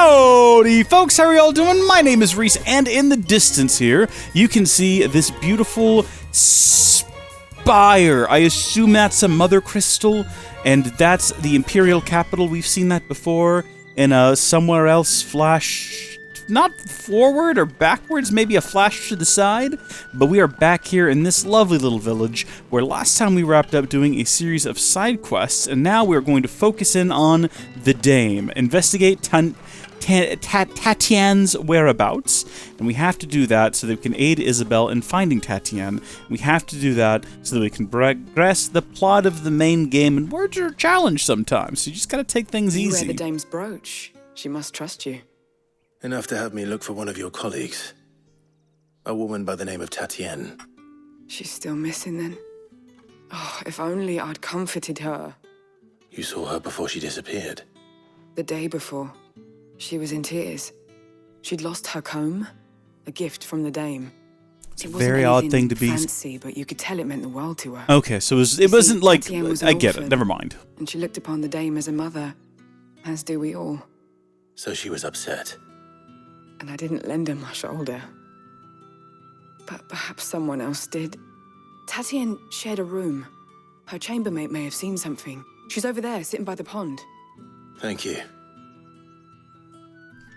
Howdy folks, how are y'all doing? My name is Reese, and in the distance here, you can see this beautiful spire. I assume that's a mother crystal, and that's the Imperial capital. We've seen that before in somewhere else flash, not forward or backwards, maybe a flash to the side, but we are back here in this lovely little village where last time we wrapped up doing a series of side quests, and now we're going to focus in on the Dame, investigate Tatiane's whereabouts, and we have to do that so that we can aid Isabel in finding Tatiane. We have to do that so that we can progress the plot of the main game, and words are a challenge sometimes, so you just gotta take things easy. You wear the Dame's brooch. She must trust you. Enough to have me look for one of your colleagues. A woman by the name of Tatiane. She's still missing then. Oh, if only I'd comforted her. You saw her before she disappeared? The day before. She was in tears. She'd lost her comb, a gift from the Dame. It's a very odd thing to be fancy, but you could tell it meant the world to her. Okay, so it wasn't like, I get it, never mind. And she looked upon the Dame as a mother, as do we all. So she was upset. And I didn't lend her my shoulder. But perhaps someone else did. Tatiane shared a room. Her chambermaid may have seen something. She's over there, sitting by the pond. Thank you.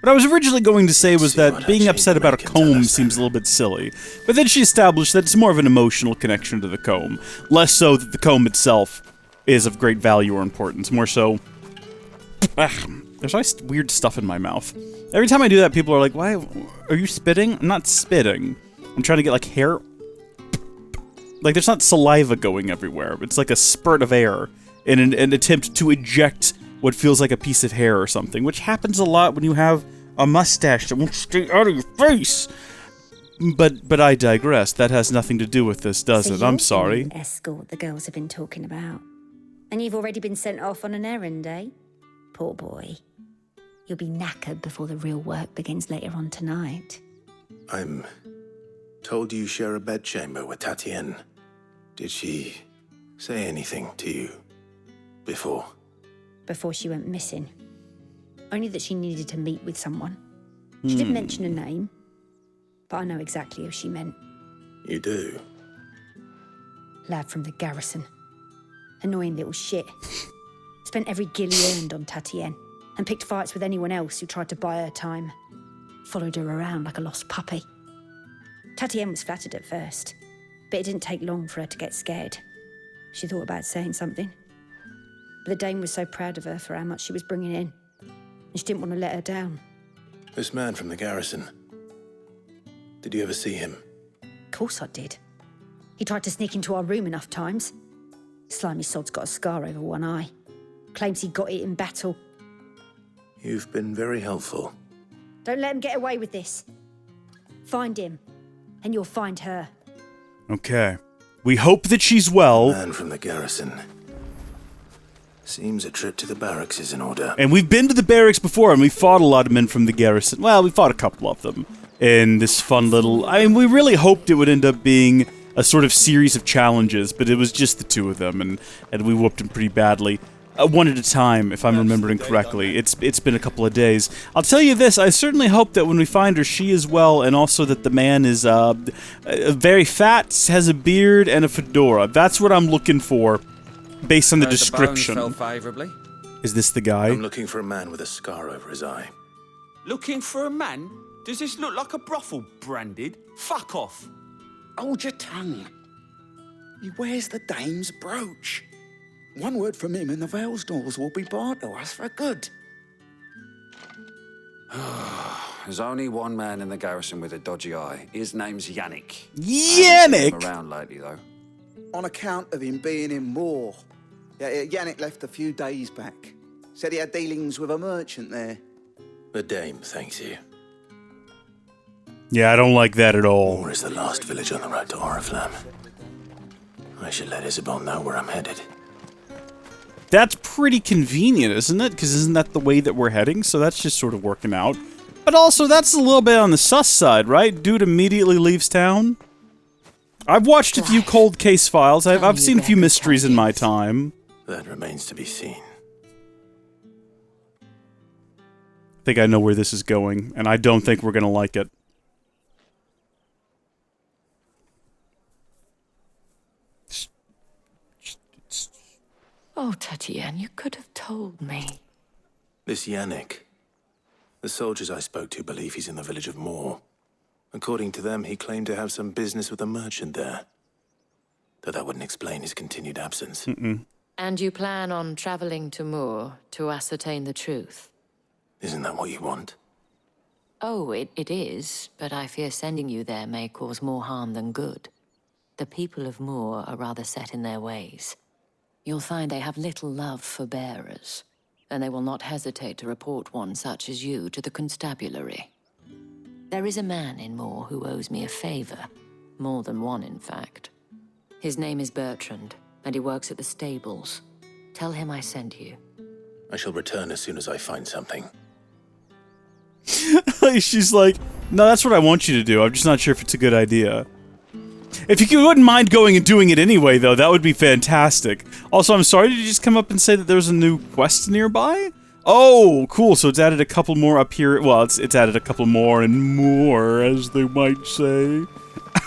What I was originally going to say was that being upset about a comb seems a little bit silly, but then she established that it's more of an emotional connection to the comb, less so that the comb itself is of great value or importance, more so... There's always weird stuff in my mouth. Every time I do that, people are like, why, are you spitting? I'm not spitting. I'm trying to get, like, hair... Like, there's not saliva going everywhere. It's like a spurt of air in an attempt to eject what feels like a piece of hair or something, which happens a lot when you have a mustache that won't stay out of your face. But I digress. That has nothing to do with this, does it? I'm sorry. Escort the girls have been talking about. And you've already been sent off on an errand, eh? Poor boy. You'll be knackered before the real work begins later on tonight. I'm told you share a bedchamber with Tatiane. Did she say anything to you before? Before she went missing. Only that she needed to meet with someone. She didn't mention a name, but I know exactly who she meant. You do? Lad from the garrison. Annoying little shit. Spent every guil he earned on Tatiane, and picked fights with anyone else who tried to buy her time. Followed her around like a lost puppy. Tatiane was flattered at first, but it didn't take long for her to get scared. She thought about saying something. But the Dame was so proud of her for how much she was bringing in, and she didn't want to let her down. This man from the garrison, did you ever see him? Of course I did. He tried to sneak into our room enough times. Slimy sod's got a scar over one eye. Claims he got it in battle. You've been very helpful. Don't let him get away with this. Find him, and you'll find her. Okay. We hope that she's well. Man from the garrison. Seems a trip to the barracks is in order. And we've been to the barracks before, and we fought a lot of men from the garrison. Well, we fought a couple of them in this fun little... I mean, we really hoped it would end up being a sort of series of challenges, but it was just the two of them, and we whooped them pretty badly. One at a time, if I'm remembering correctly. It's been a couple of days. I'll tell you this, I certainly hope that when we find her, she is well, and also that the man is very fat, has a beard, and a fedora. That's what I'm looking for, based on the description. The bones fell favourably. Is this the guy? I'm looking for a man with a scar over his eye. Looking for a man? Does this look like a brothel branded? Fuck off. Hold your tongue. He wears the Dame's brooch. One word from him and the Vale's doors will be barred to us for good. There's only one man in the garrison with a dodgy eye. His name's Yannick. Yannick! I haven't seen him around lately, though. On account of him being in war. Yannick left a few days back. Said he had dealings with a merchant there. The Dame thanks you. Yeah, I don't like that at all. War is the last village on the road to Oriflamme. I should let Isabel know where I'm headed. That's pretty convenient, isn't it? Because isn't that the way that we're heading? So that's just sort of working out. But also, that's a little bit on the sus side, right? Dude immediately leaves town. I've watched a few cold case files. I've seen a few mysteries in my time. That remains to be seen. think I know where this is going, and I don't think we're gonna like it. Oh, Tatienne, you could have told me. This Yannick. The soldiers I spoke to believe he's in the village of Moor. According to them, he claimed to have some business with a merchant there. Though that wouldn't explain his continued absence. And you plan on traveling to Moor to ascertain the truth? Isn't that what you want? Oh, it is, but I fear sending you there may cause more harm than good. The people of Moor are rather set in their ways. You'll find they have little love for bearers, and they will not hesitate to report one such as you to the constabulary. There is a man in Moor who owes me a favor, more than one, in fact. His name is Bertrand, and he works at the stables. Tell him I sent you. I shall return as soon as I find something. She's like, no, that's what I want you to do. I'm just not sure if it's a good idea. If you wouldn't mind going and doing it anyway, though, that would be fantastic. Also, I'm sorry, did you just come up and say that there's a new quest nearby? Oh, cool, so it's added a couple more up here. Well, it's added a couple more and more, as they might say. How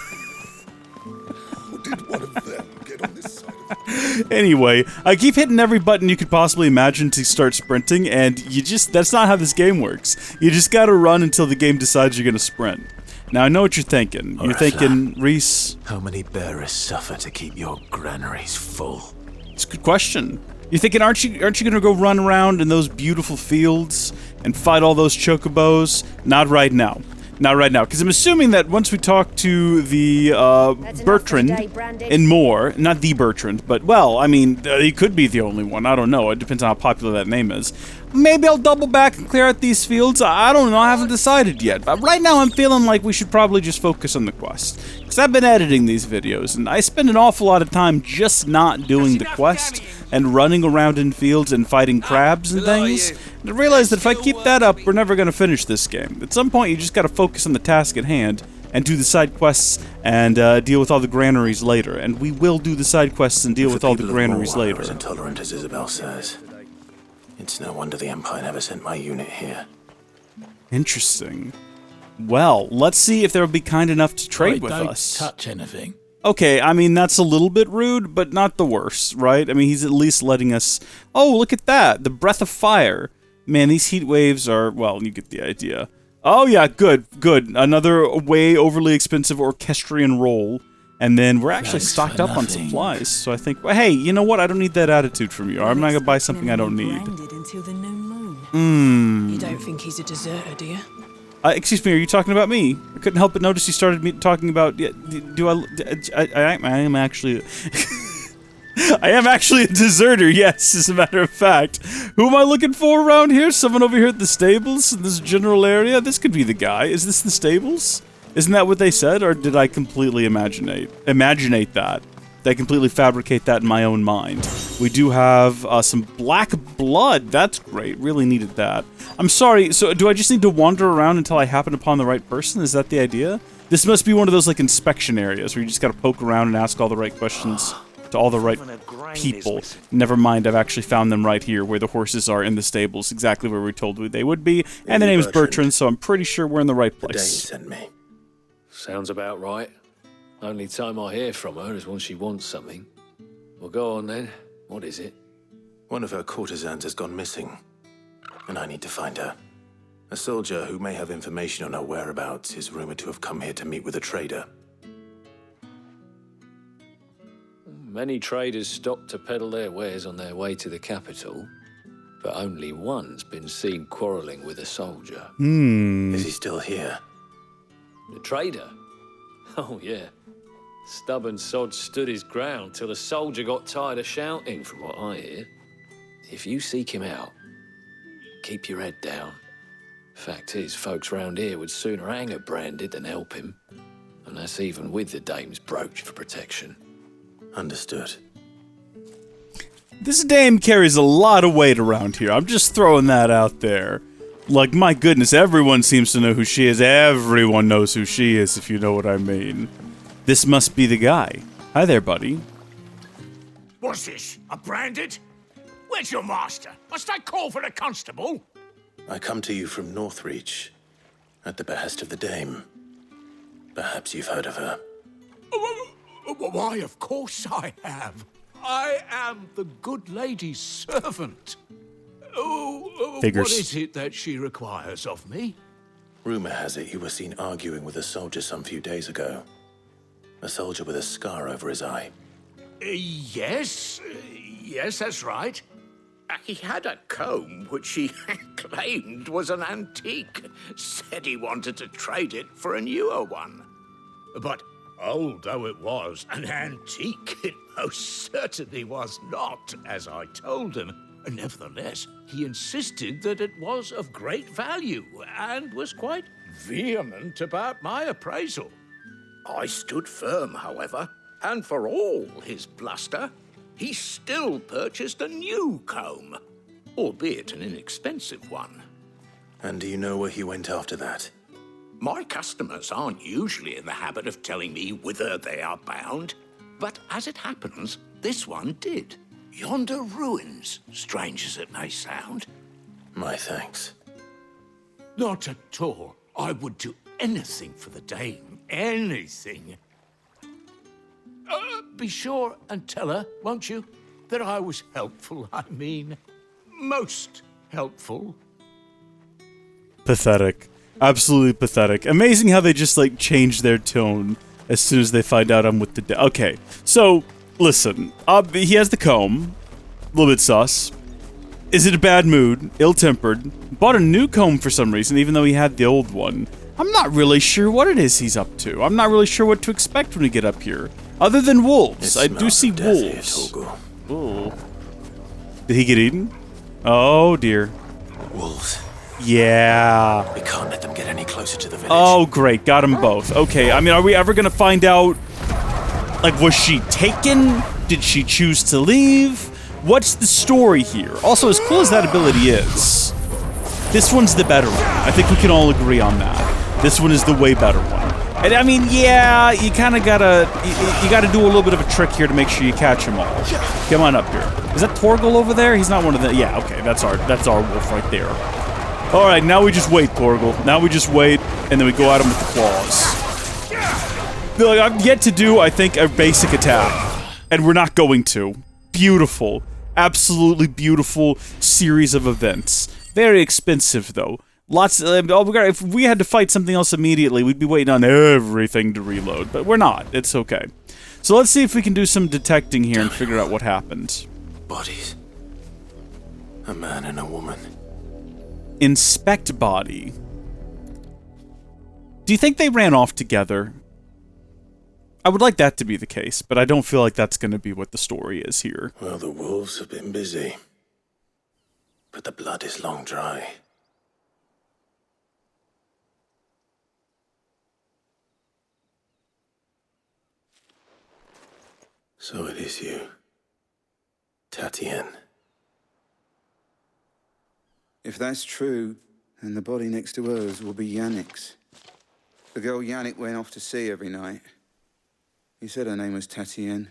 did one of them get on this side of it? Anyway, I keep hitting every button you could possibly imagine to start sprinting, and that's not how this game works. You just gotta run until the game decides you're gonna sprint. Now, I know what you're thinking. You're thinking, Reese... How many bearers suffer to keep your granaries full? It's a good question. You're thinking, aren't you gonna go run around in those beautiful fields and fight all those chocobos? Not right now. Not right now, because I'm assuming that once we talk to the, Bertrand and more, not the Bertrand, but, well, I mean, he could be the only one, I don't know, it depends on how popular that name is. Maybe I'll double back and clear out these fields, I don't know, I haven't decided yet, but right now I'm feeling like we should probably just focus on the quest. Because I've been editing these videos, and I spend an awful lot of time just not doing the quest, and running around in fields and fighting crabs and things. And I realize that if I keep that up, we're never going to finish this game. At some point, you just got to focus on the task at hand, and do the side quests, and deal with all the granaries later. And we will do the side quests and deal with all the granaries later. As intolerant as Isabel says, it's no wonder the Empire never sent my unit here. Interesting. Well, let's see if they'll be kind enough to trade with us. Don't touch anything. Okay, I mean, that's a little bit rude, but not the worst, right? I mean, he's at least letting us... Oh, look at that! The breath of fire. Man, these heat waves are... Well, you get the idea. Oh, yeah, good, good. Another way overly expensive orchestrion roll. And then we're actually stocked up on supplies, so I think... Well, hey, you know what? I don't need that attitude from you. I'm not gonna buy something I don't need. Until the new moon. You don't think he's a deserter, do you? Excuse me, are you talking about me? I couldn't help but notice you started talking about... I am actually... I am actually a deserter, yes, as a matter of fact. Who am I looking for around here? Someone over here at the stables in this general area? This could be the guy. Is this the stables? Isn't that what they said, or did I completely imaginate that? Did I completely fabricate that in my own mind? We do have some black blood. That's great. Really needed that. I'm sorry, so do I just need to wander around until I happen upon the right person? Is that the idea? This must be one of those, like, inspection areas where you just gotta poke around and ask all the right questions to all the right people. Never mind, I've actually found them right here, where the horses are in the stables, exactly where we told they would be. And the name's Bertrand, so I'm pretty sure we're in the right place. The Dane sent me. Sounds about right. Only time I hear from her is when she wants something. Well, go on then. What is it? One of her courtesans has gone missing, and I need to find her. A soldier who may have information on her whereabouts is rumored to have come here to meet with a trader. Many traders stop to peddle their wares on their way to the capital, but only one's been seen quarrelling with a soldier. Is he still here? The trader? Oh, yeah. Stubborn sod stood his ground till the soldier got tired of shouting, from what I hear. If you seek him out, keep your head down. Fact is, folks round here would sooner hang a branded than help him. And that's even with the dame's brooch for protection. Understood. This dame carries a lot of weight around here. I'm just throwing that out there. Like, my goodness, everyone seems to know who she is. Everyone knows who she is, if you know what I mean. This must be the guy. Hi there, buddy. What's this? A branded? Where's your master? Must I call for the constable? I come to you from Northreach, at the behest of the Dame. Perhaps you've heard of her. Why, of course I have. I am the good lady's servant. Figures. What is it that she requires of me? Rumor has it you were seen arguing with a soldier some few days ago. A soldier with a scar over his eye. Yes, that's right. He had a comb which he claimed was an antique. Said he wanted to trade it for a newer one. But old though it was, an antique it most certainly was not, as I told him. Nevertheless, he insisted that it was of great value and was quite vehement about my appraisal. I stood firm, however, and for all his bluster, he still purchased a new comb, albeit an inexpensive one. And do you know where he went after that? My customers aren't usually in the habit of telling me whither they are bound, but as it happens, this one did. Yonder ruins, strange as it may sound. My thanks. Not at all. I would do anything for the Dame. Anything. Be sure and tell her, won't you, that I was helpful. I mean, most helpful. Pathetic. Absolutely pathetic. Amazing how they just, like, change their tone as soon as they find out I'm with the... Okay, so, listen. He has the comb. A little bit sus. Is it a bad mood? Ill-tempered. Bought a new comb for some reason, even though he had the old one. I'm not really sure what it is he's up to. I'm not really sure what to expect when we get up here. Other than wolves. I do see wolves. Ooh. Did he get eaten? Oh, dear. Wolves. Yeah. We can't let them get any closer to the village. Oh, great. Got them both. Okay, I mean, are we ever gonna find out... Like, was she taken? Did she choose to leave? What's the story here? Also, as cool as that ability is, this one's the better one. I think we can all agree on that. This one is the way better one. And I mean, yeah, you kind of gotta... You gotta do a little bit of a trick here to make sure you catch them all. Come on up here. Is that Torgal over there? He's not one of the... Yeah, okay, that's our wolf right there. Alright, now we just wait, Torgal. Now we just wait, and then we go at him with the claws. Like, I've yet to do, I think, a basic attack. And we're not going to. Beautiful. Absolutely beautiful series of events. Very expensive, though. Lots of... if we had to fight something else immediately, we'd be waiting on everything to reload. But we're not. It's okay. So let's see if we can do some detecting here and figure out what happened. Bodies. A man and a woman. Inspect body. Do you think they ran off together? I would like that to be the case, but I don't feel like that's going to be what the story is here. Well, the wolves have been busy. But the blood is long dry. So it is you, Tatienne. If that's true, then the body next to hers will be Yannick's. The girl Yannick went off to sea every night. He said her name was Tatienne.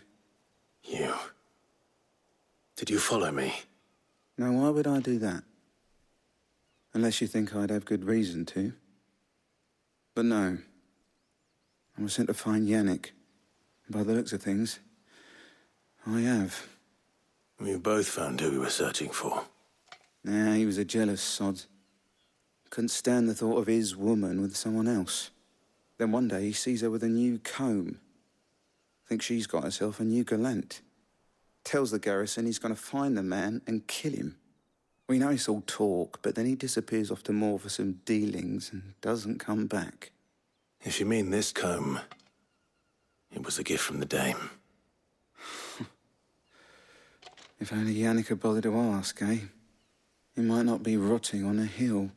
You? Did you follow me? Now, why would I do that? Unless you think I'd have good reason to. But no. I was sent to find Yannick. By the looks of things, I have. We both found who we were searching for. Nah, he was a jealous sod. Couldn't stand the thought of his woman with someone else. Then one day he sees her with a new comb. Thinks she's got herself a new gallant. Tells the garrison he's going to find the man and kill him. We know it's all talk, but then he disappears off to Moor for some dealings and doesn't come back. If you mean this comb, it was a gift from the Dame. If only Yannick had bothered to ask, eh? He might not be rotting on a hill.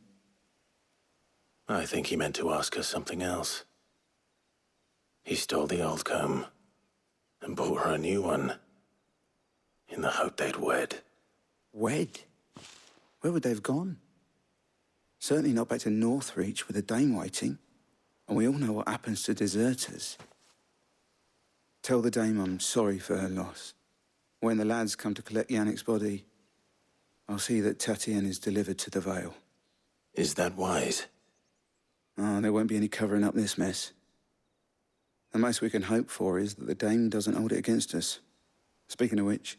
I think he meant to ask her something else. He stole the old comb and bought her a new one in the hope they'd wed. Wed? Where would they have gone? Certainly not back to Northreach with the Dame waiting. And we all know what happens to deserters. Tell the Dame I'm sorry for her loss. When the lads come to collect Yannick's body, I'll see that Tatienne is delivered to the Vale. Is that wise? Oh, there won't be any covering up this mess. The most we can hope for is that the dame doesn't hold it against us. Speaking of which,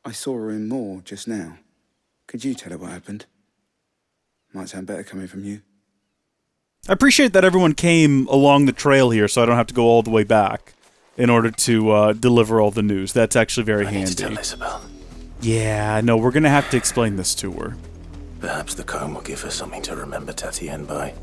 I saw her in Moor just now. Could you tell her what happened? Might sound better coming from you. I appreciate that everyone came along the trail here, so I don't have to go all the way back in order to deliver all the news. That's actually very handy. I need to tell Isabel. Yeah, no, we're gonna have to explain this to her. Perhaps the comb will give her something to remember Tatienne by.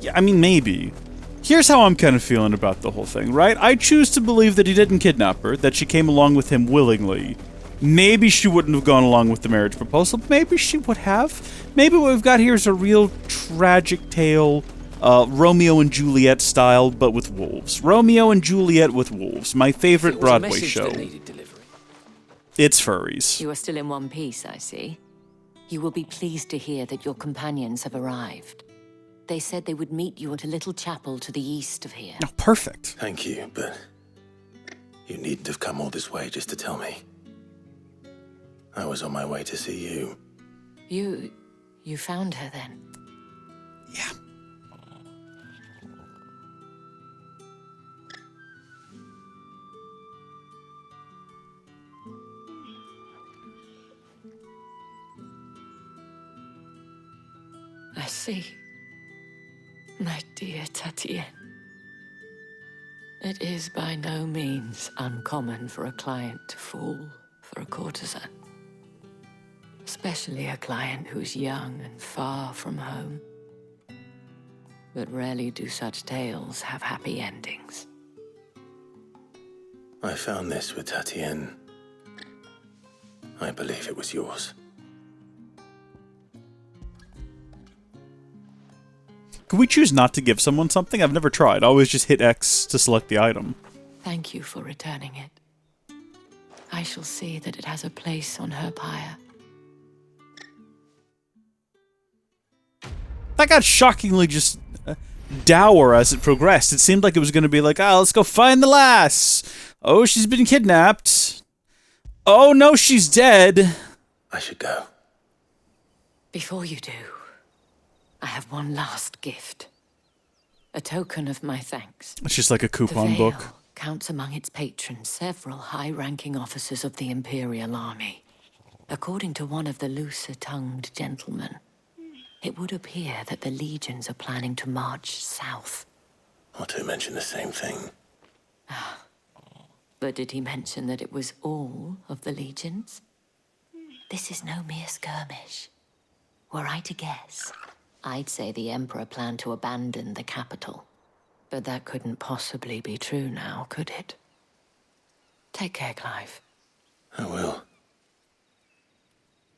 Yeah, I mean, maybe. Here's how I'm kind of feeling about the whole thing, right? I choose to believe that he didn't kidnap her, that she came along with him willingly. Maybe she wouldn't have gone along with the marriage proposal. Maybe she would have. Maybe what we've got here is a real tragic tale, Romeo and Juliet style, but with wolves. Romeo and Juliet with wolves. My favorite Broadway show. It's furries. You are still in one piece, I see. You will be pleased to hear that your companions have arrived. They said they would meet you at a little chapel to the east of here. Oh, perfect. Thank you, but you needn't have come all this way just to tell me. I was on my way to see you. You found her then? Yeah. I see. My dear Tatienne. It is by no means uncommon for a client to fall for a courtesan. Especially a client who's young and far from home. But rarely do such tales have happy endings. I found this with Tatienne. I believe it was yours. Could we choose not to give someone something? I've never tried. I always just hit X to select the item. Thank you for returning it. I shall see that it has a place on her pyre. That got shockingly just dour as it progressed. It seemed like it was going to be like, let's go find the lass. Oh, she's been kidnapped. Oh, no, she's dead. I should go. Before you do, I have one last gift. A token of my thanks. It's just like a coupon the book. Vale counts among its patrons several high-ranking officers of the Imperial Army. According to one of the looser-tongued gentlemen, it would appear that the legions are planning to march south. Or to mention the same thing. But did he mention that it was all of the legions? This is no mere skirmish. Were I to guess, I'd say the Emperor planned to abandon the capital. But that couldn't possibly be true now, could it? Take care, Clive. I will.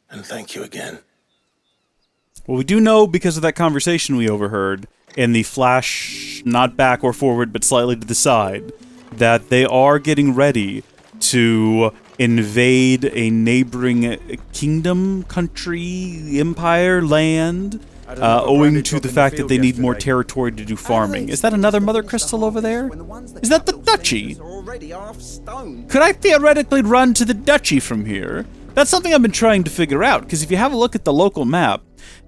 And thank you again. Well, we do know, because of that conversation we overheard, in the flash, not back or forward, but slightly to the side, that they are getting ready to invade a neighboring kingdom, country, empire, land, owing to the fact that they need more territory to do farming. Is that another Mother Crystal over there? Is that the Duchy? Could I theoretically run to the Duchy from here? That's something I've been trying to figure out, because if you have a look at the local map,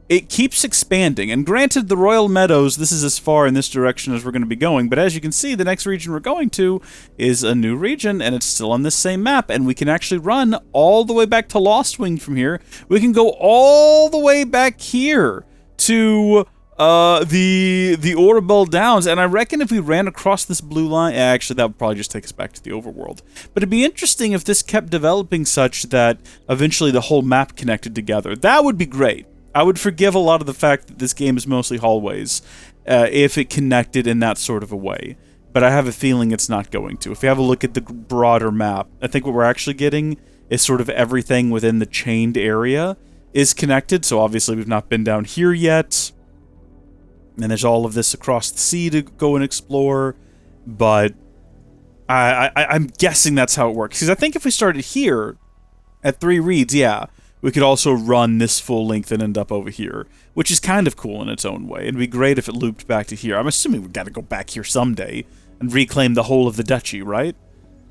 it keeps expanding, and granted, the Royal Meadows, this is as far in this direction as we're going to be going, but as you can see, the next region we're going to is a new region, and it's still on this same map, and we can actually run all the way back to Lostwing from here. We can go all the way back here to the Orebel Downs, and I reckon if we ran across this blue line, actually, that would probably just take us back to the overworld. But it'd be interesting if this kept developing such that eventually the whole map connected together. That would be great. I would forgive a lot of the fact that this game is mostly hallways if it connected in that sort of a way. But I have a feeling it's not going to. If you have a look at the broader map, I think what we're actually getting is sort of everything within the chained area is connected. So obviously we've not been down here yet. And there's all of this across the sea to go and explore. But I'm guessing that's how it works. Because I think if we started here at 3 reads, yeah, we could also run this full length and end up over here, which is kind of cool in its own way. It'd be great if it looped back to here. I'm assuming we've got to go back here someday and reclaim the whole of the duchy, right?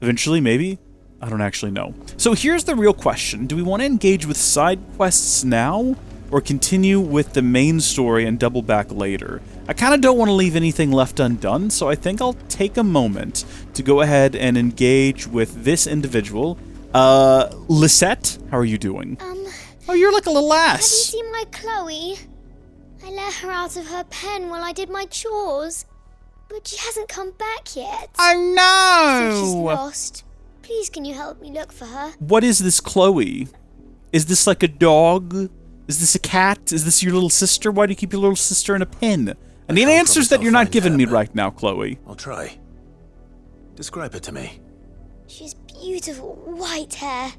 Eventually, maybe? I don't actually know. So here's the real question. Do we want to engage with side quests now, or continue with the main story and double back later. I kind of don't want to leave anything left undone, so I think I'll take a moment to go ahead and engage with this individual. Lisette, how are you doing? Oh, you're like a little ass. Have you seen my Chloe? I let her out of her pen while I did my chores, but she hasn't come back yet. Oh no! So she's lost. Please, can you help me look for her? What is this, Chloe? Is this like a dog? Is this a cat? Is this your little sister? Why do you keep your little sister in a pen? I need answers that you're not giving me right now, Chloe. I'll try. Describe her to me. She has beautiful white hair.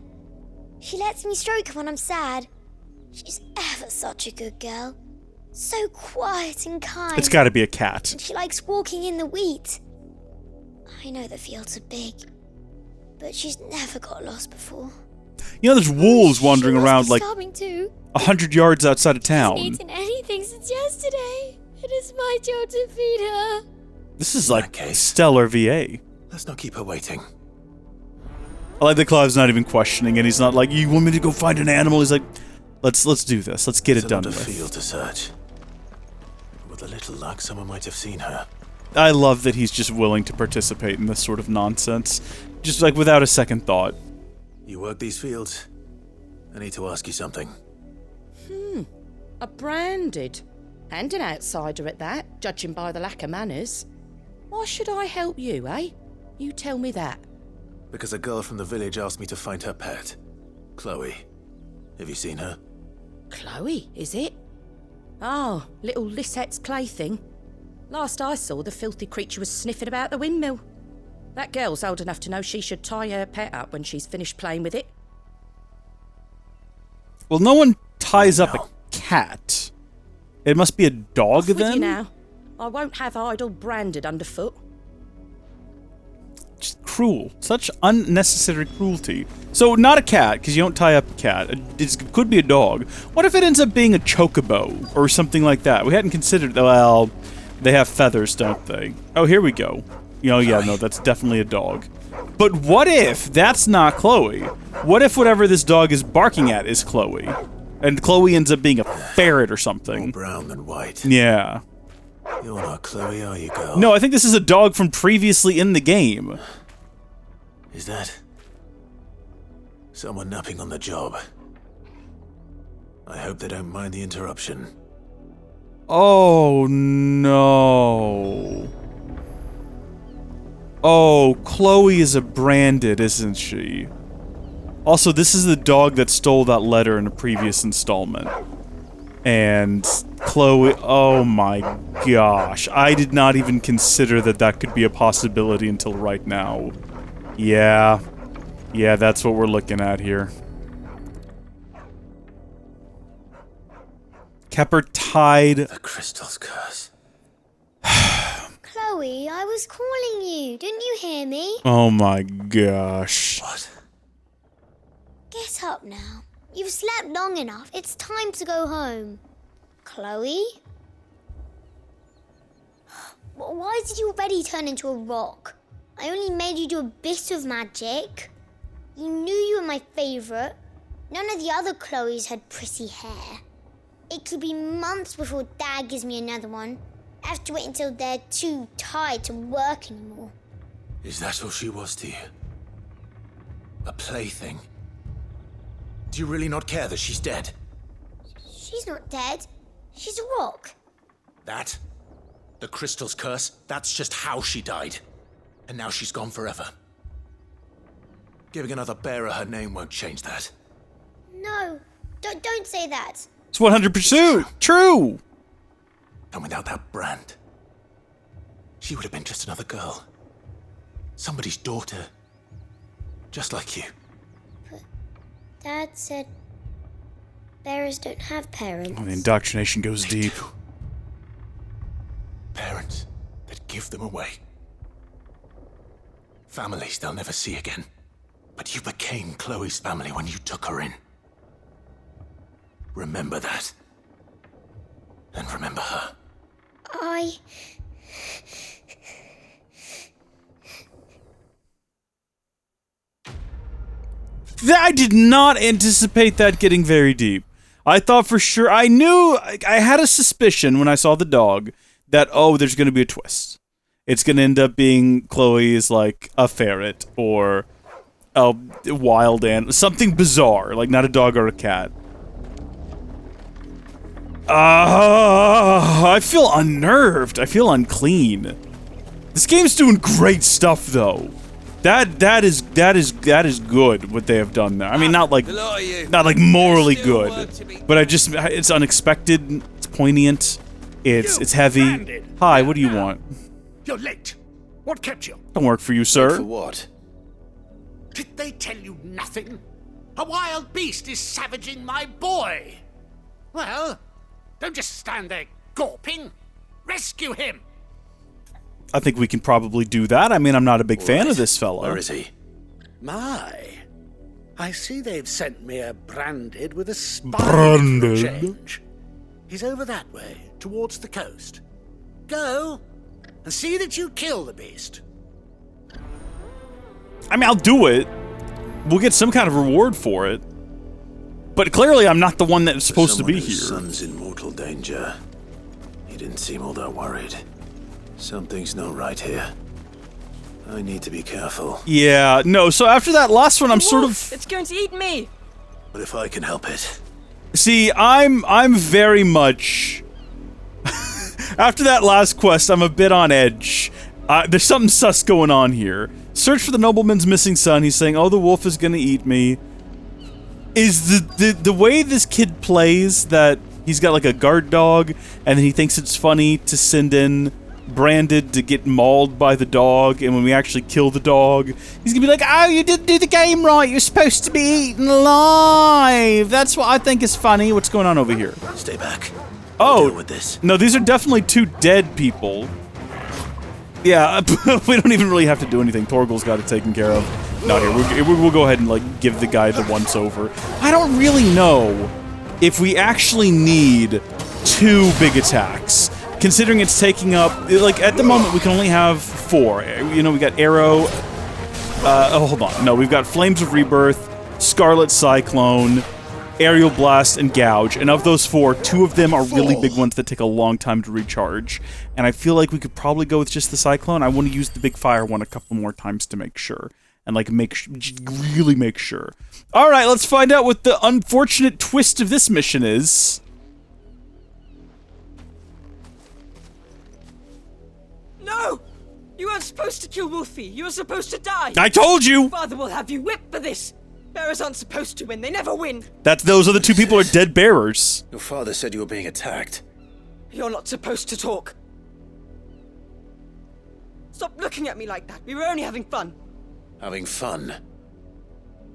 She lets me stroke her when I'm sad. She's ever such a good girl. So quiet and kind. It's gotta be a cat. And she likes walking in the wheat. I know the fields are big, but she's never got lost before. You know, there's wolves wandering around like starving too. 100 yards outside of town. She hasn't eaten anything since yesterday. It is my job to feed her. This is like stellar VA. Let's not keep her waiting. I like that Clive's not even questioning it. He's not like, you want me to go find an animal? He's like, let's do this. Let's get it done with. It's a field to search. With a little luck, someone might have seen her. I love that he's just willing to participate in this sort of nonsense. Just like without a second thought. You work these fields? I need to ask you something. A branded. And an outsider at that, judging by the lack of manners. Why should I help you, eh? You tell me that. Because a girl from the village asked me to find her pet. Chloe. Have you seen her? Chloe, is it? Oh, little Lisette's plaything. Last I saw, the filthy creature was sniffing about the windmill. That girl's old enough to know she should tie her pet up when she's finished playing with it. Well, no one ties up a cat. It must be a dog With then? you now. I won't have idle branded underfoot. Just cruel. Such unnecessary cruelty. So, not a cat, because you don't tie up a cat. It could be a dog. What if it ends up being a chocobo, or something like that? We hadn't considered... Well, they have feathers, don't they? Oh, here we go. Oh, yeah, no, that's definitely a dog. But what if that's not Chloe? What if whatever this dog is barking at is Chloe? And Chloe ends up being a ferret or something. More brown than white. Yeah. You're not Chloe, are you, girl? No, I think this is a dog from previously in the game. Is that... someone napping on the job? I hope they don't mind the interruption. Oh, no. Oh, Chloe is a branded, isn't she? Also, this is the dog that stole that letter in a previous installment. And Chloe, oh my gosh. I did not even consider that that could be a possibility until right now. Yeah. Yeah, that's what we're looking at here. Kept her tied. The crystal's curse. Chloe, I was calling you. Didn't you hear me? Oh my gosh. What? Get up now. You've slept long enough. It's time to go home. Chloe? Why did you already turn into a rock? I only made you do a bit of magic. You knew you were my favourite. None of the other Chloes had pretty hair. It could be months before Dad gives me another one. I have to wait until they're too tired to work anymore. Is that all she was to you? A plaything? Do you really not care that she's dead? She's not dead. She's a rock. That? The crystal's curse? That's just how she died. And now she's gone forever. Giving another bearer her name won't change that. No, don't say that. It's 100% true. And without that brand, she would have been just another girl. Somebody's daughter. Just like you. But Dad said bearers don't have parents. Oh, the indoctrination goes deep. Parents that give them away. Families they'll never see again. But you became Chloe's family when you took her in. Remember that. And remember her. I did not anticipate that getting very deep. I thought for sure, I had a suspicion when I saw the dog that, oh, there's going to be a twist. It's going to end up being Chloe's, like, a ferret or a wild animal, something bizarre, like not a dog or a cat. I feel unnerved. I feel unclean. This game's doing great stuff, though. That is good what they have done there. I mean, not like morally good, but it's unexpected. It's poignant. It's heavy. Hi, what do you want? You're late. What kept you? Don't work for you, sir. For what? Did they tell you nothing? A wild beast is savaging my boy. Well, don't just stand there gawping. Rescue him. I think we can probably do that. I mean, I'm not a big fan of this fella. Where is he? My. I see they've sent me a branded with a spine Branded? change. He's over that way, towards the coast. Go and see that you kill the beast. I mean, I'll do it. We'll get some kind of reward for it. But clearly, I'm not the one that's supposed to be here. Son's in mortal danger. He didn't seem all that worried. Something's not right here. I need to be careful. Yeah, no, so after that last one, I'm sort of... It's going to eat me! But if I can help it... See, I'm very much... After that last quest, I'm a bit on edge. There's something sus going on here. Search for the nobleman's missing son. He's saying, oh, the wolf is gonna eat me. Is the way this kid plays that he's got like a guard dog, and then he thinks it's funny to send in Branded to get mauled by the dog, and when we actually kill the dog, he's gonna be like, oh, you didn't do the game right, you're supposed to be eaten alive. That's what I think is funny. What's going on over here? Stay back. Oh, deal with this. No, these are definitely two dead people. Yeah, we don't even really have to do anything. Torgal's got it taken care of. Not here. We'll go ahead and, like, give the guy the once-over. I don't really know if we actually need 2 big attacks, considering it's taking up... Like, at the moment, we can only have 4. You know, we got Arrow... oh, hold on. No, we've got Flames of Rebirth, Scarlet Cyclone, Aerial Blast, and Gouge. And of those 4, 2 of them are really big ones that take a long time to recharge. And I feel like we could probably go with just the Cyclone. I want to use the big fire one a couple more times to make sure. And, like, really make sure. Alright, let's find out what the unfortunate twist of this mission is. No! You weren't supposed to kill Wolfie. You were supposed to die. I told you! Father will have you whipped for this. Bearers aren't supposed to win. They never win. Those other 2 people are dead bearers. Your father said you were being attacked. You're not supposed to talk. Stop looking at me like that. We were only having fun. Having fun?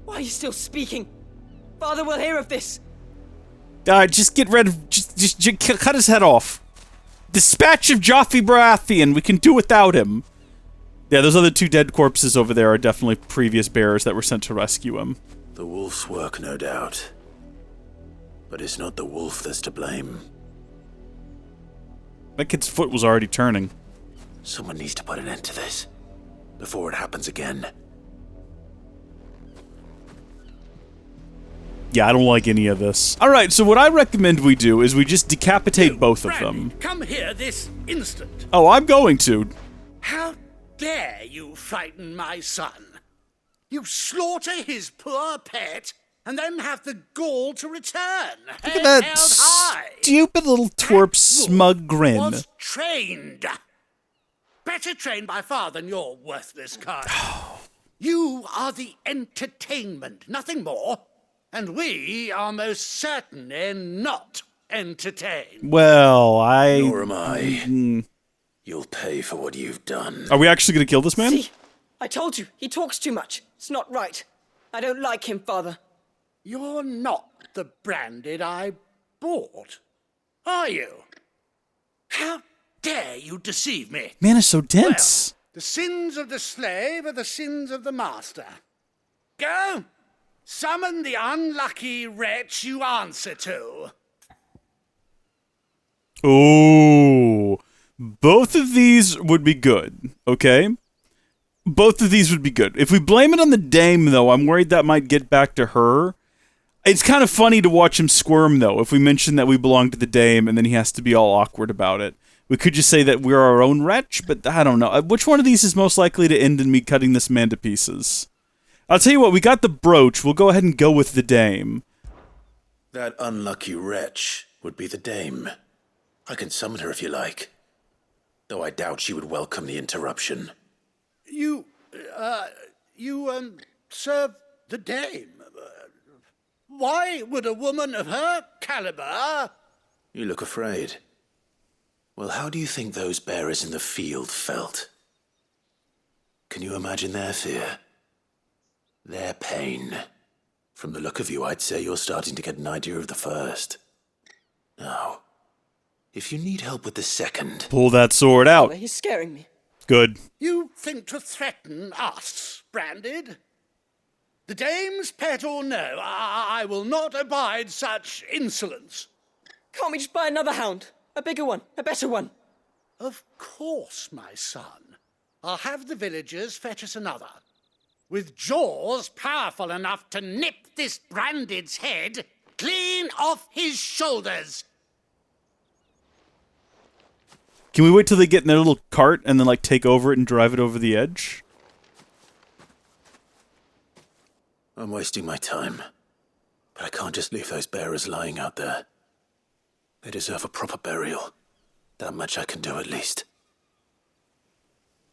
Why are you still speaking? Father will hear of this. Just get rid of... Just cut his head off. Dispatch of Joffrey Baratheon. We can do without him. Yeah, those other 2 dead corpses over there are definitely previous bearers that were sent to rescue him. The wolf's work, no doubt. But it's not the wolf that's to blame. That kid's foot was already turning. Someone needs to put an end to this. Before it happens again. Yeah, I don't like any of this. Alright, so what I recommend we do is we just decapitate both of them. Come here this instant. Oh, I'm going to. How dare you frighten my son? You slaughter his poor pet, and then have the gall to return. Look at that stupid little twerp smug grin. Was trained. Better trained by far than your worthless kind. You are the entertainment, nothing more. And we are most certainly not entertained. Well, Nor am I. You'll pay for what you've done. Are we actually going to kill this man? See? I told you. He talks too much. It's not right. I don't like him, Father. You're not the Branded I bought, are you? How dare you deceive me? Man is so dense. Well, the sins of the slave are the sins of the master. Go! Summon the unlucky wretch you answer to. Oh, both of these would be good, okay? Both of these would be good. If we blame it on the dame, though, I'm worried that might get back to her. It's kind of funny to watch him squirm, though, if we mention that we belong to the Dame and then he has to be all awkward about it. We could just say that we're our own wretch, but I don't know. Which one of these is most likely to end in me cutting this man to pieces? I'll tell you what, we got the brooch. We'll go ahead and go with the Dame. That unlucky wretch would be the Dame. I can summon her if you like. Though I doubt she would welcome the interruption. You serve the Dame. Why would a woman of her caliber... You look afraid. Well, how do you think those bearers in the field felt? Can you imagine their fear? Their pain? From the look of you, I'd say you're starting to get an idea of the first. Now, if you need help with the second... Pull that sword out. He's scaring me. Good. You think to threaten us, Branded? The Dame's pet or no, I will not abide such insolence. Can't we just buy another hound? A bigger one, a better one. Of course, my son. I'll have the villagers fetch us another. With jaws powerful enough to nip this Branded's head clean off his shoulders. Can we wait till they get in their little cart and then, like, take over it and drive it over the edge? I'm wasting my time. But I can't just leave those bearers lying out there. They deserve a proper burial. That much I can do at least.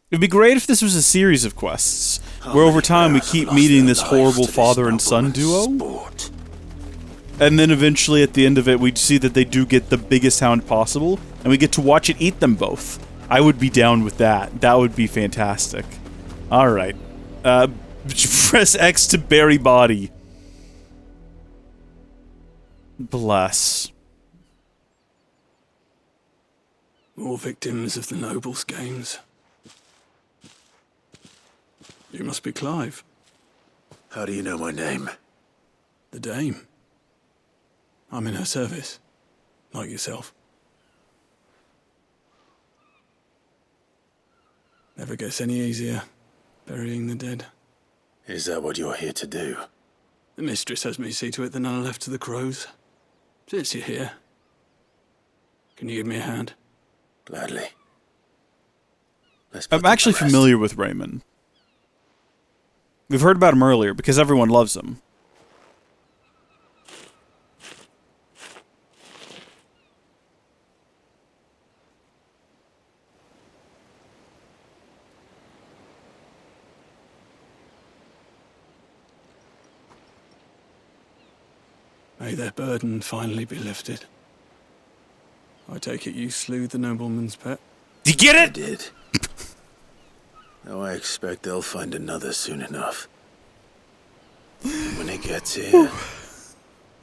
It'd be great if this was a series of quests, where over time we keep meeting this horrible father and son duo. And then eventually at the end of it we'd see that they do get the biggest hound possible, and we get to watch it eat them both. I would be down with that. That would be fantastic. Alright. Press X to bury body. Bless. More victims of the nobles' games. You must be Clive. How do you know my name? The Dame. I'm in her service, like yourself. Never gets any easier, burying the dead. Is that what you're here to do? The mistress has me see to it that none are left to the crows. Since you're here, can you give me a hand? Gladly. I'm actually familiar with Raymond. We've heard about him earlier, because everyone loves him. May their burden finally be lifted. I take it you slew the nobleman's pet? Did you get it? I did. Now I expect they'll find another soon enough. And when it gets here,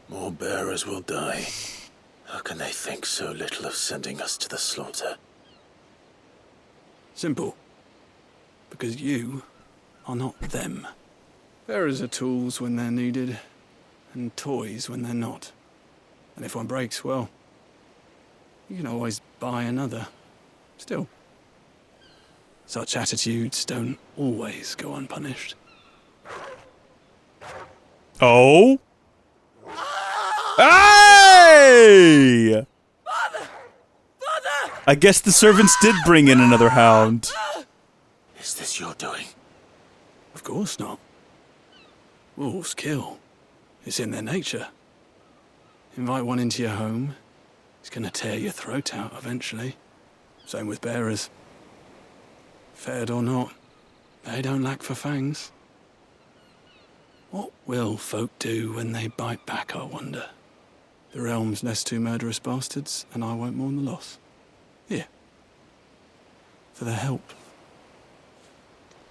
more bearers will die. How can they think so little of sending us to the slaughter? Simple. Because you are not them. Bearers are tools when they're needed, and toys when they're not. And if one breaks, well, you can always buy another. Still, such attitudes don't always go unpunished. Oh? Hey! Father! I guess the servants did bring in another hound. Is this your doing? Of course not. Wolves kill. It's in their nature. Invite one into your home, he's gonna tear your throat out eventually. Same with bearers. Fed or not, they don't lack for fangs. What will folk do when they bite back, I wonder? The realm's less two murderous bastards, and I won't mourn the loss. Here. For their help.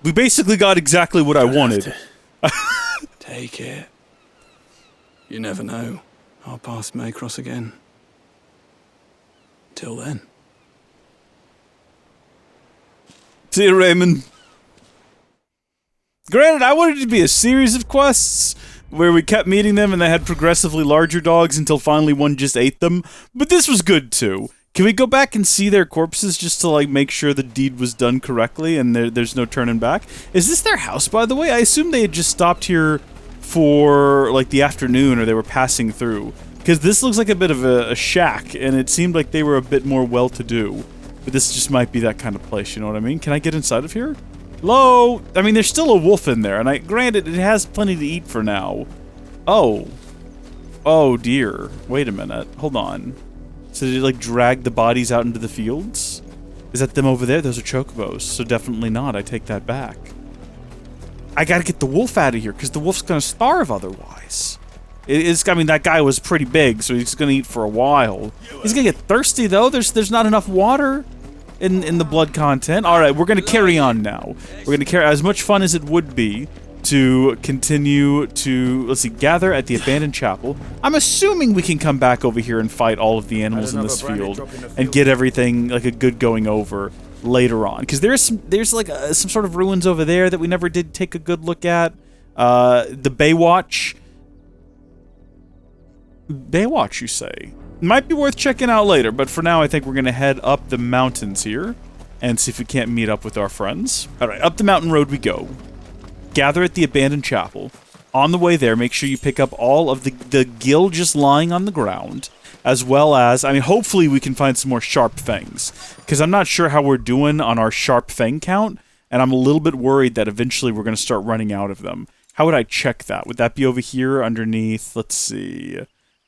We basically got exactly what I wanted. Take it. You never know. Our paths may cross again. Till then. See you, Raymond. Granted, I wanted it to be a series of quests where we kept meeting them and they had progressively larger dogs until finally one just ate them, but this was good too. Can we go back and see their corpses just to, like, make sure the deed was done correctly and there's no turning back? Is this their house, by the way? I assume they had just stopped here for like the afternoon, or they were passing through. Because this looks like a bit of a shack, and it seemed like they were a bit more well-to-do. But this just might be that kind of place, you know what I mean? Can I get inside of here? Hello? I mean, there's still a wolf in there, and granted, it has plenty to eat for now. Oh. Oh, dear. Wait a minute. Hold on. So did it, like, drag the bodies out into the fields? Is that them over there? Those are chocobos, so definitely not. I take that back. I gotta get the wolf out of here, because the wolf's gonna starve otherwise. I mean, that guy was pretty big, so he's gonna eat for a while. He's gonna get thirsty, though. There's not enough water in the blood content. All right, we're gonna carry on now. We're gonna carry as much fun as it would be to continue to, let's see, gather at the abandoned chapel. I'm assuming we can come back over here and fight all of the animals in this field and get everything like a good going over later on, because there's like some sort of ruins over there that we never did take a good look at. The Baywatch, you say? Might be worth checking out later, but for now I think we're gonna head up the mountains here and see if we can't meet up with our friends. All right, up the mountain road we go. Gather at the abandoned chapel. On the way there, make sure you pick up all of the gill just lying on the ground, as well as, I mean, hopefully we can find some more sharp fangs, because I'm not sure how we're doing on our sharp fang count, and I'm a little bit worried that eventually we're going to start running out of them. How would I check that? Would that be over here underneath? Let's see.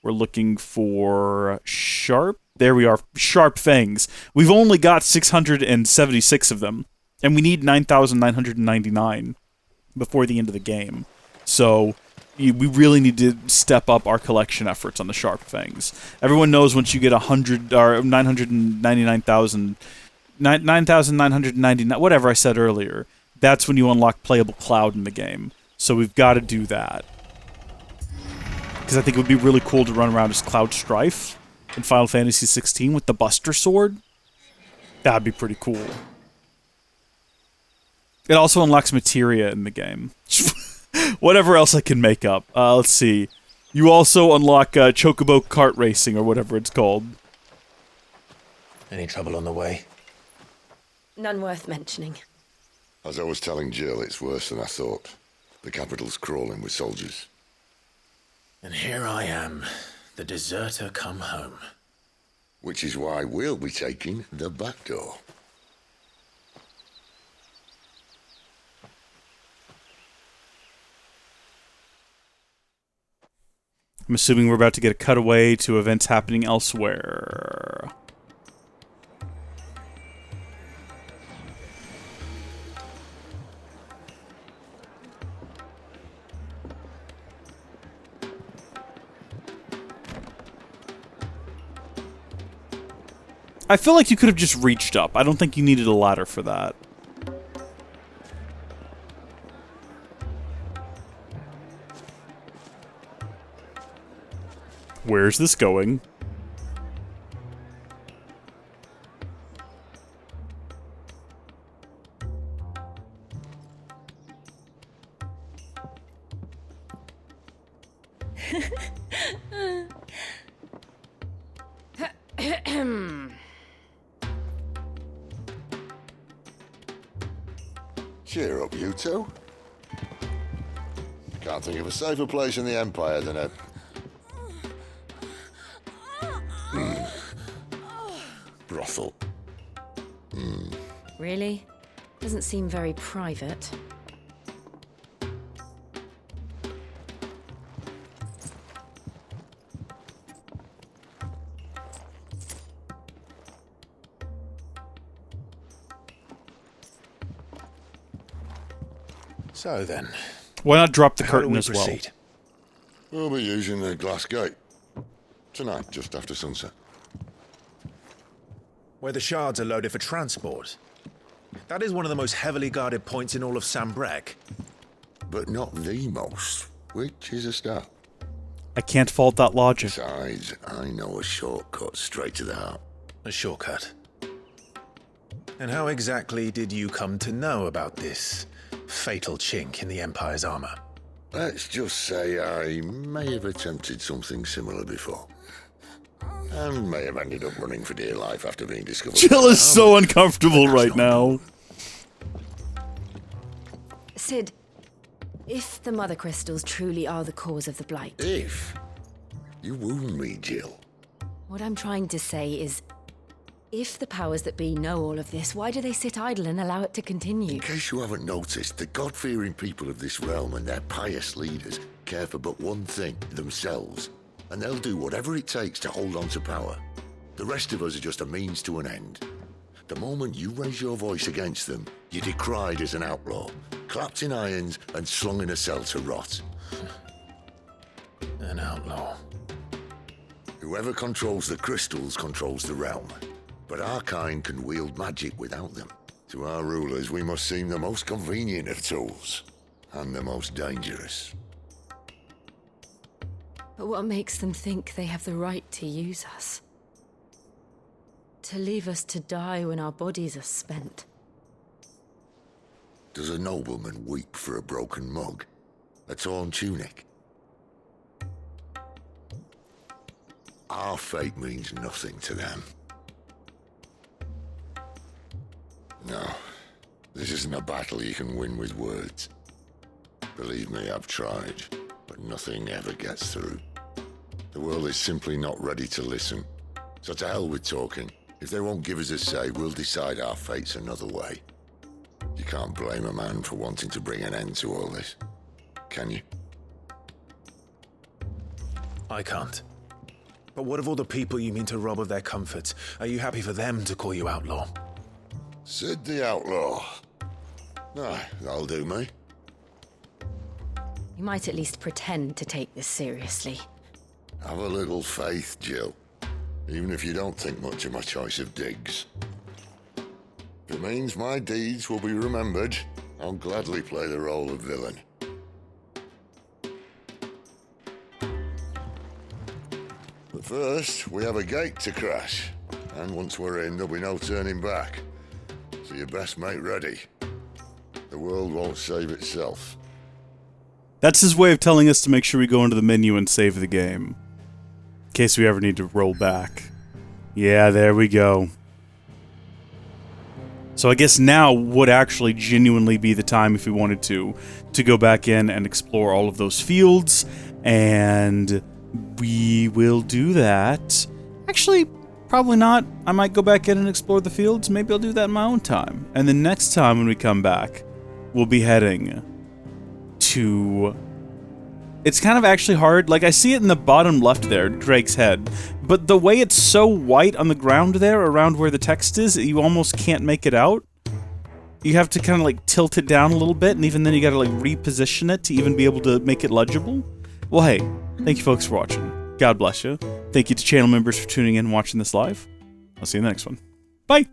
We're looking for sharp. There we are. Sharp fangs. We've only got 676 of them, and we need 9,999 before the end of the game. So we really need to step up our collection efforts on the sharp fangs. Everyone knows once you get 100 or 9,999, whatever I said earlier, that's when you unlock playable Cloud in the game. So we've got to do that. Because I think it would be really cool to run around as Cloud Strife in Final Fantasy XVI with the Buster Sword. That'd be pretty cool. It also unlocks materia in the game. Whatever else I can make up. Let's see. You also unlock Chocobo Kart Racing, or whatever it's called. Any trouble on the way? None worth mentioning. As I was telling Jill, it's worse than I thought. The capital's crawling with soldiers. And here I am, the deserter come home. Which is why we'll be taking the back door. I'm assuming we're about to get a cutaway to events happening elsewhere. I feel like you could have just reached up. I don't think you needed a ladder for that. Where's this going? Cheer up, you two. Can't think of a safer place in the Empire than a... brothel. Really? Doesn't seem very private. So then, why not drop the how curtain do we as well? proceed? We'll be using the glass gate. Tonight, just after sunset. Where the shards are loaded for transport. That is one of the most heavily guarded points in all of Sambrec. But not the most, which is a start. I can't fault that logic. Besides, I know a shortcut straight to the heart. A shortcut. And how exactly did you come to know about this fatal chink in the Empire's armor? Let's just say I may have attempted something similar before. And may have ended up running for dear life after being discovered. Jill is so uncomfortable right now. Sid, If the Mother Crystals truly are the cause of the Blight... If? You wound me, Jill. What I'm trying to say is, if the powers that be know all of this, why do they sit idle and allow it to continue? In case you haven't noticed, the God-fearing people of this realm and their pious leaders care for but one thing, themselves. And they'll do whatever it takes to hold on to power. The rest of us are just a means to an end. The moment you raise your voice against them, you're decried as an outlaw, clapped in irons and slung in a cell to rot. An outlaw. Whoever controls the crystals controls the realm. But our kind can wield magic without them. To our rulers, we must seem the most convenient of tools. And the most dangerous. But what makes them think they have the right to use us? To leave us to die when our bodies are spent? Does a nobleman weep for a broken mug? A torn tunic? Our fate means nothing to them. No, this isn't a battle you can win with words. Believe me, I've tried, but nothing ever gets through. The world is simply not ready to listen. So to hell with talking. If they won't give us a say, we'll decide our fates another way. You can't blame a man for wanting to bring an end to all this, can you? I can't. But what of all the people you mean to rob of their comforts? Are you happy for them to call you outlaw? Sid the Outlaw. Aye, that'll do me. You might at least pretend to take this seriously. Have a little faith, Jill. Even if you don't think much of my choice of digs. If it means my deeds will be remembered, I'll gladly play the role of villain. But first, we have a gate to crash. And once we're in, there'll be no turning back. So you best make ready. The world won't save itself. That's his way of telling us to make sure we go into the menu and save the game. In case we ever need to roll back. Yeah, there we go. So I guess now would actually genuinely be the time, if we wanted to go back in and explore all of those fields, and we will do that. Actually, probably not. I might go back in and explore the fields. Maybe I'll do that in my own time. And then next time when we come back, we'll be heading to... It's kind of actually hard. Like, I see it in the bottom left there, Drake's head. But the way it's so white on the ground there, around where the text is, you almost can't make it out. You have to kind of, like, tilt it down a little bit, and even then you gotta, like, reposition it to even be able to make it legible. Well, hey, thank you folks for watching. God bless you. Thank you to channel members for tuning in and watching this live. I'll see you in the next one. Bye!